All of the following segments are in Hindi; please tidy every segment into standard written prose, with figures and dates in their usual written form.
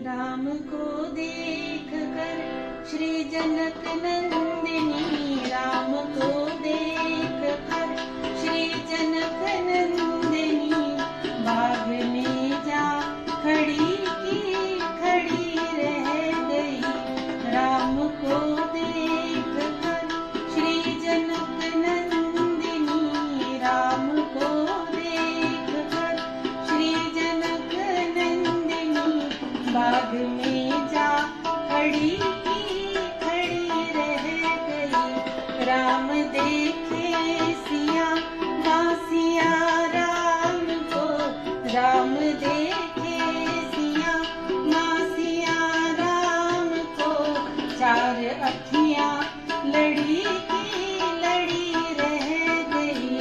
राम को देख कर श्री जनक नंदिनी, राम को देख कर श्री जनक नंदिनी, बाग में जा खड़ी की खड़ी रह गई। राम को देख कर श्री जनक नंदिनी, राम को देख कर श्री जनक नंदिनी, बाग में जा खड़ी की खड़ी रह गई। राम देखे सिया बासिया राम को, राम देखे सिया मासिया राम को, चार अखियां लड़ी की लड़ी रह गई।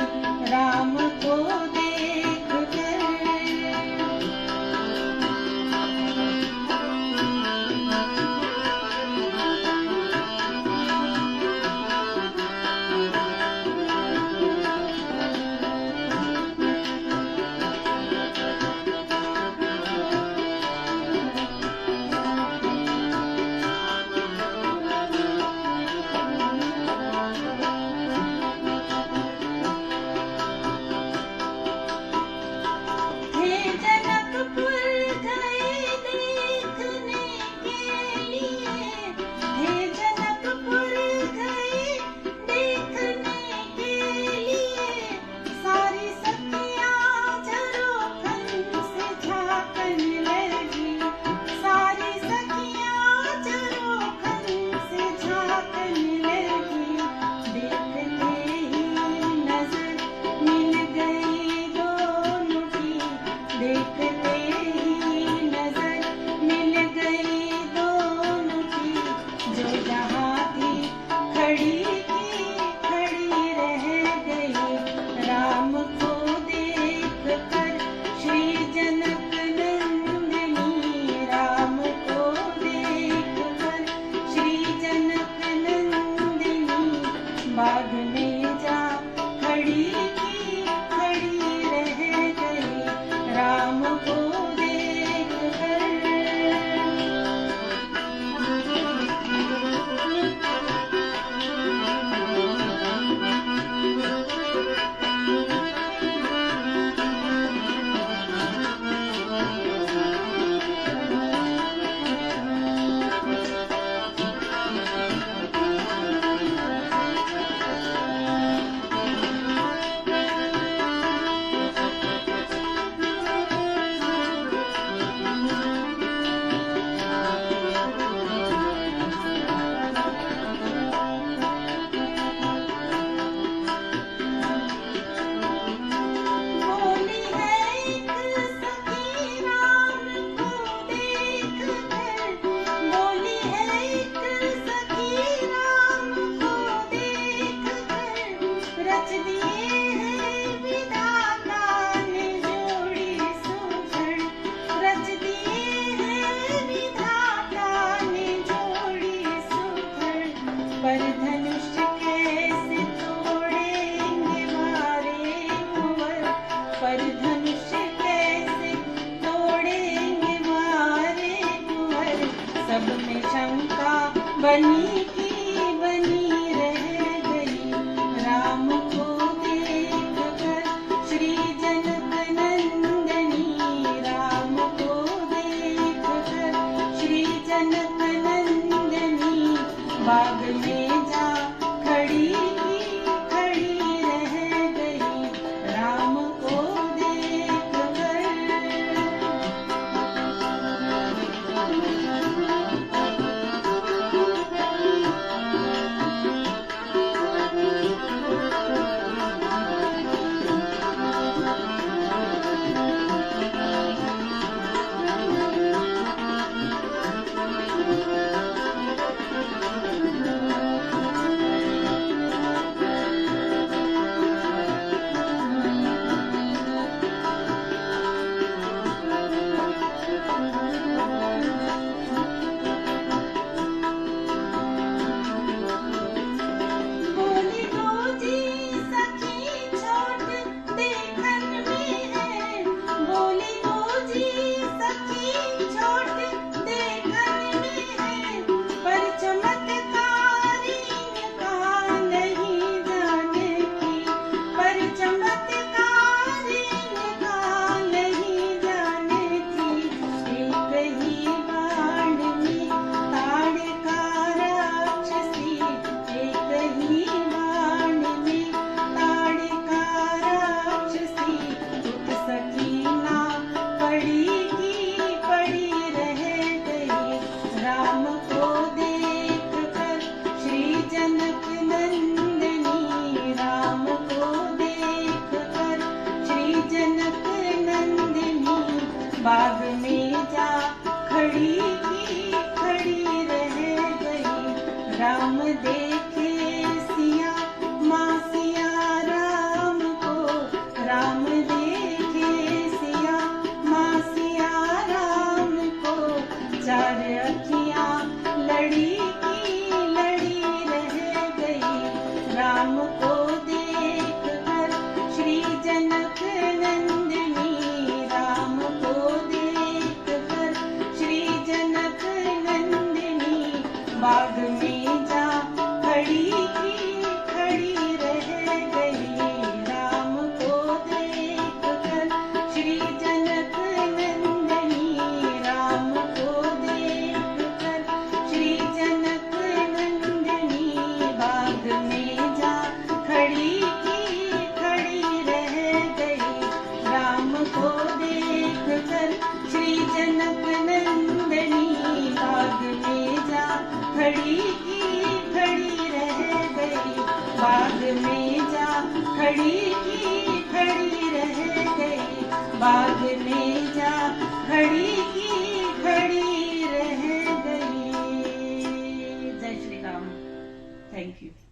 राम को देख कर बाग में जा खड़ी की खड़ी रह गई। राम को देख कर पर धनुष कैसे तोड़ेंगे मारे कुंवर, पर धनुष कैसे तोड़ेंगे मारे कुंवर। सब में शंका बनी की बनी रह गई। राम को देख कर श्री जनक नंदिनी, राम को देख कर श्री जनक नंदिनी, बाग में जा खड़ी की खड़ी रह गई। राम को देख कर बाग में जा खड़ी की खड़ी रह गई। राम देखे सिया माँ सिया राम को, राम देखे सिया माँ सिया राम को। चार अखियाँ लड़ी की लड़ी रह गई। राम को देख कर श्री जनक नंदिनी, राम को देख कर श्री जनक नंदिनी। बाग में जा खड़ी की खड़ी रह गई। राम को देख कर श्री जनक नंदिनी, राम को देख कर श्री जनक नंदिनी। बाग में जा खड़ी की खड़ी रह गई। राम को देख कर श्री जनक नंदिनी। बाग में जा खड़ी की खड़ी रह गई। बाग में जा खड़ी की खड़ी रह गई। बाग में जा खड़ी की खड़ी रह गई। जय श्री राम। Thank you.